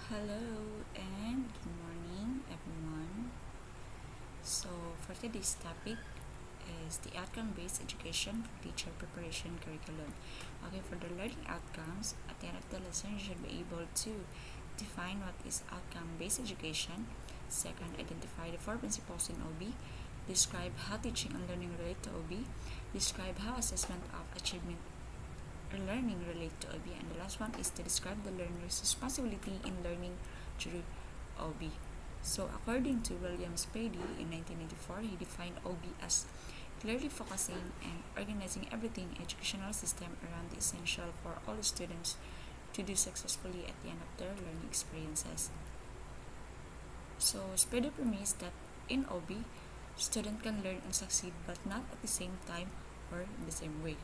Hello and good morning, everyone. So, for today's topic is the outcome-based education for teacher preparation curriculum. Okay, for the learning outcomes, at the end of the lesson, you should be able to define what is outcome-based education. Second, identify the four principles in OB. Describe how teaching and learning relate to OB. Describe how assessment of achievement learning relate to OB, and the last one is to describe the learner's responsibility in learning through OB. So, according to William Spady in 1994, he defined OB as clearly focusing and organizing everything educational system around the essential for all students to do successfully at the end of their learning experiences. So, Spady premised that in OB, student can learn and succeed but not at the same time or in the same way.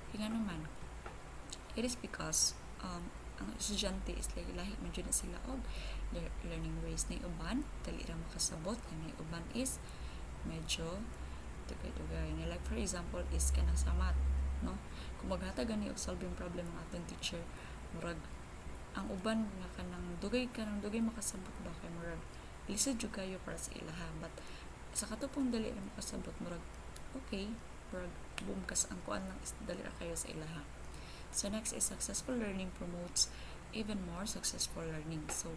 Kaya naman, it is because ang estudyante is lahi man jud na sila og their learning ways. Na uban dali ra makasabot, and na uban is medyo dugay-dugay. Like for example is kanang sa math, no? Kung maghatag gani og solving problem ang atong teacher, murag ang uban nga kanang dugay makasabot ba kay murag lisod jud kayo para sa ilaha, but sa katupong dali ra makasabot murag okay, murag boom kas ang kuan lang is dali ra kayo sa ilaha. So next is successful learning promotes even more successful learning. So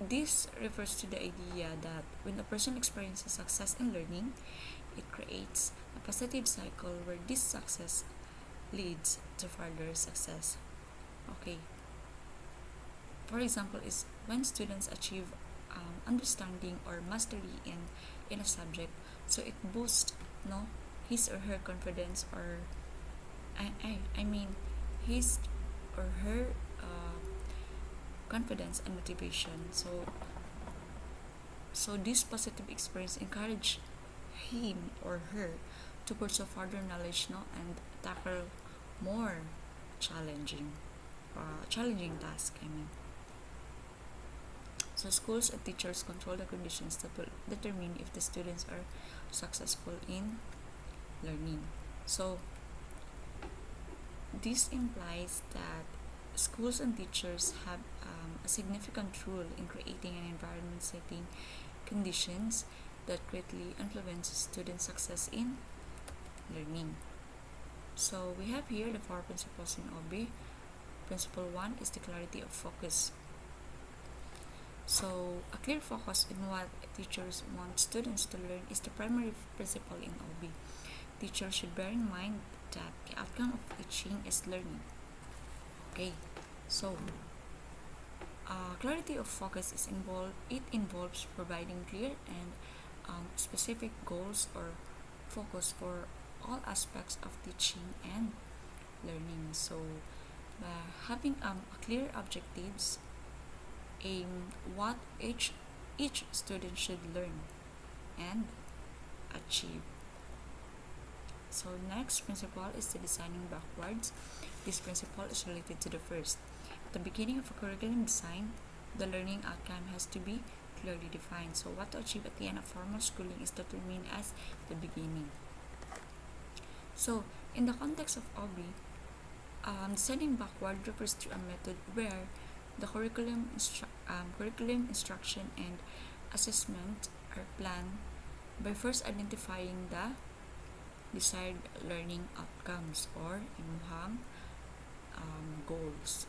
this refers to the idea that when a person experiences success in learning, it creates a positive cycle where this success leads to further success. Okay. For example, is when students achieve understanding or mastery in a subject, so it boosts his or her confidence, or I mean his or her confidence and motivation. So this positive experience encourage him or her to pursue further knowledge, and tackle more challenging task. So schools and teachers control the conditions that will determine if the students are successful in learning. So this implies that schools and teachers have a significant role in creating an environment setting conditions that greatly influence student success in learning. So we have here the four principles in OB. Principle 1 is the clarity of focus. So a clear focus in what teachers want students to learn is the primary principle in OB. Teachers should bear in mind that the outcome of teaching is learning. Okay, so clarity of focus involves providing clear and specific goals or focus for all aspects of teaching and learning. So having a clear objectives aim what each student should learn and achieve. So next principle is the designing backwards. This principle is related to the first. At the beginning of a curriculum design, the learning outcome has to be clearly defined. So what to achieve at the end of formal schooling is determined as the beginning. So in the context of OB, designing backward refers to a method where the curriculum instruction and assessment are planned by first identifying the desired learning outcomes or imuhang goals.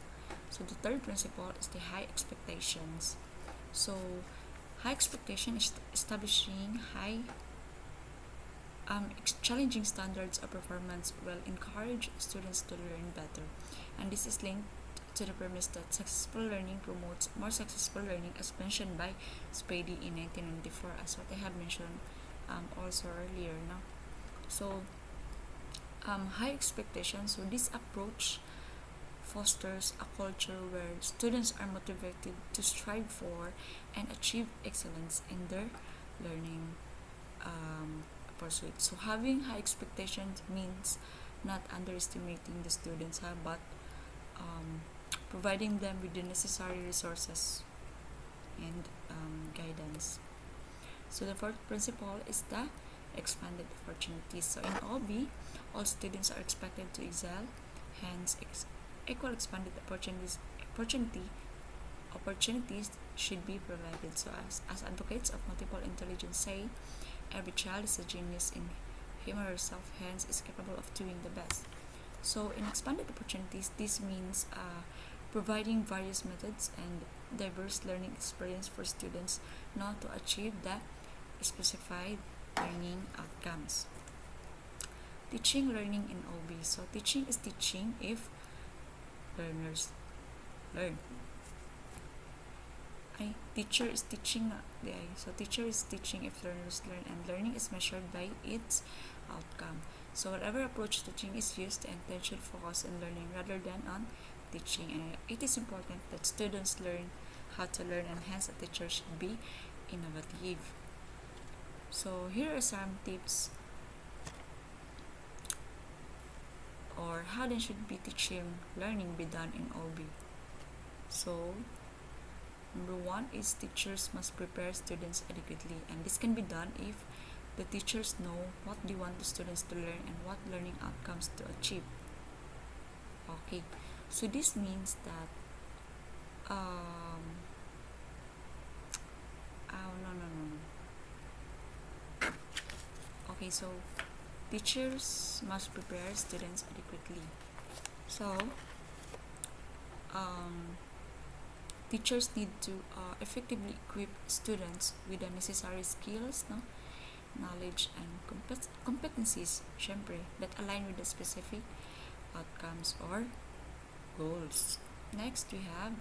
So the third principle is the high expectations. So high expectation is establishing challenging standards of performance will encourage students to learn better, and this is linked to the premise that successful learning promotes more successful learning, as mentioned by Spady in 1994, as what I have mentioned also earlier. No? So high expectations. So this approach fosters a culture where students are motivated to strive for and achieve excellence in their learning pursuit. So having high expectations means not underestimating the students, but providing them with the necessary resources and guidance. So the fourth principle is the expanded opportunities. So in OB, all students are expected to excel, hence equal expanded opportunities opportunities should be provided. So as advocates of multiple intelligence say, every child is a genius in him or herself, hence is capable of doing the best. So in expanded opportunities, this means providing various methods and diverse learning experience for students not to achieve the specified learning outcomes. Teaching learning in OB. So teaching is teaching if learners learn. Teacher is teaching so teacher is teaching if learners learn, and learning is measured by its outcome. So whatever approach to teaching is used, the intention focus on learning rather than on teaching, and it is important that students learn how to learn, and hence a teacher should be innovative. So here are some tips or how then should be teaching learning be done in OB. So number one is teachers must prepare students adequately, and this can be done if the teachers know what they want the students to learn and what learning outcomes to achieve. Okay, so this means that okay, so teachers must prepare students adequately. So teachers need to effectively equip students with the necessary skills, knowledge, and competencies, syempre, that align with the specific outcomes or goals. Next, we have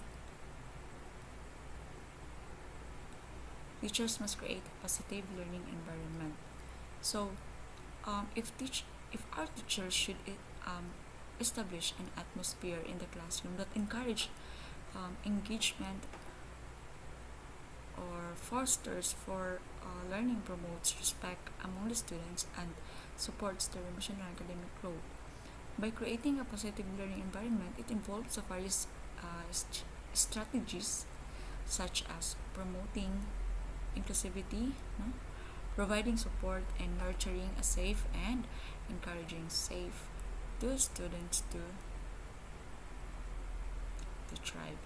teachers must create a positive learning environment. So, if our teachers should establish an atmosphere in the classroom that encourage engagement or fosters for learning, promotes respect among the students, and supports their emotional and academic growth. By creating a positive learning environment, it involves various strategies such as promoting inclusivity, providing support, and nurturing a safe and encouraging safe to students to thrive.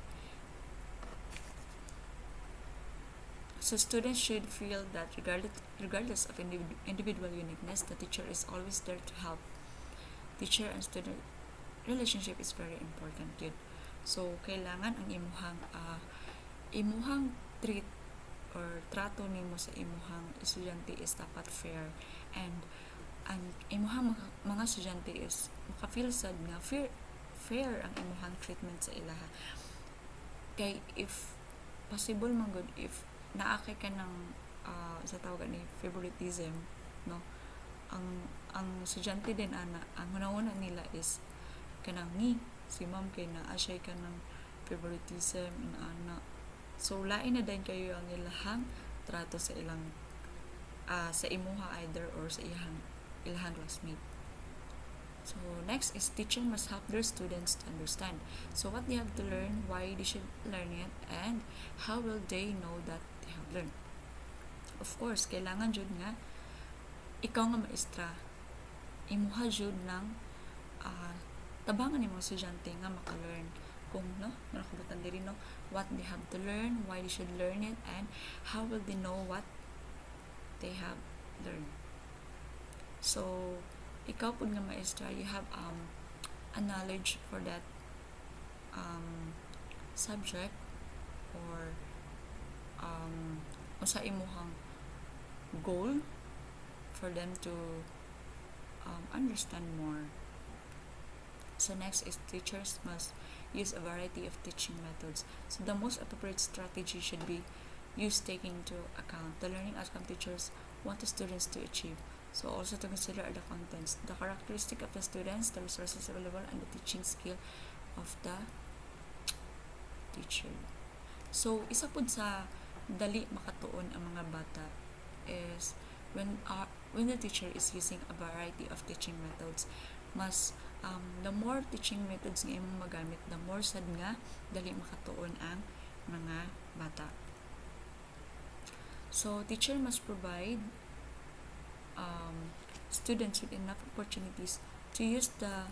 So students should feel that regardless of individual uniqueness, the teacher is always there to help. Teacher and student relationship is very important yun. So kailangan ang imuhang treat or trato nimo sa imuhang estudyante is dapat fair, and ang imuhang mga estudyante is maka-feel sad nga fair ang imuhang treatment sa ilaha. Kay if possible man good, if naakay ka ng sa tawag ni favoritism, ang estudyante din ang una nila is kanang ni si ma'am kay na asya ka ng favoritism ana. So lain na din kayo ang ilahang trato sa ilang sa imuha either or sa ilahang classmate. So next is teacher must help their students to understand. So what they have to learn, why they should learn it, and how will they know that they have learned. Of course, kailangan jud nga ikaw nga maestra, imuha jud ng tabangan ni mga estudyante nga maka-learn kung nakabutan diri what they have to learn, why they should learn it, and how will they know what they have learned. So ikaw pud nga maestra, you have a knowledge for that subject, or unsa imuhang goal for them to understand more. So next is teachers must use a variety of teaching methods. So the most appropriate strategy should be used taking into account the learning outcome teachers want the students to achieve. So also to consider are the contents, the characteristic of the students, the resources available, and the teaching skill of the teacher. So isa pud sa dali makatuon ang mga bata is when the teacher is using a variety of teaching methods. Mas the more teaching methods nga imong magamit, the more sad nga dali makatuon ang mga bata. So teacher must provide students with enough opportunities to use the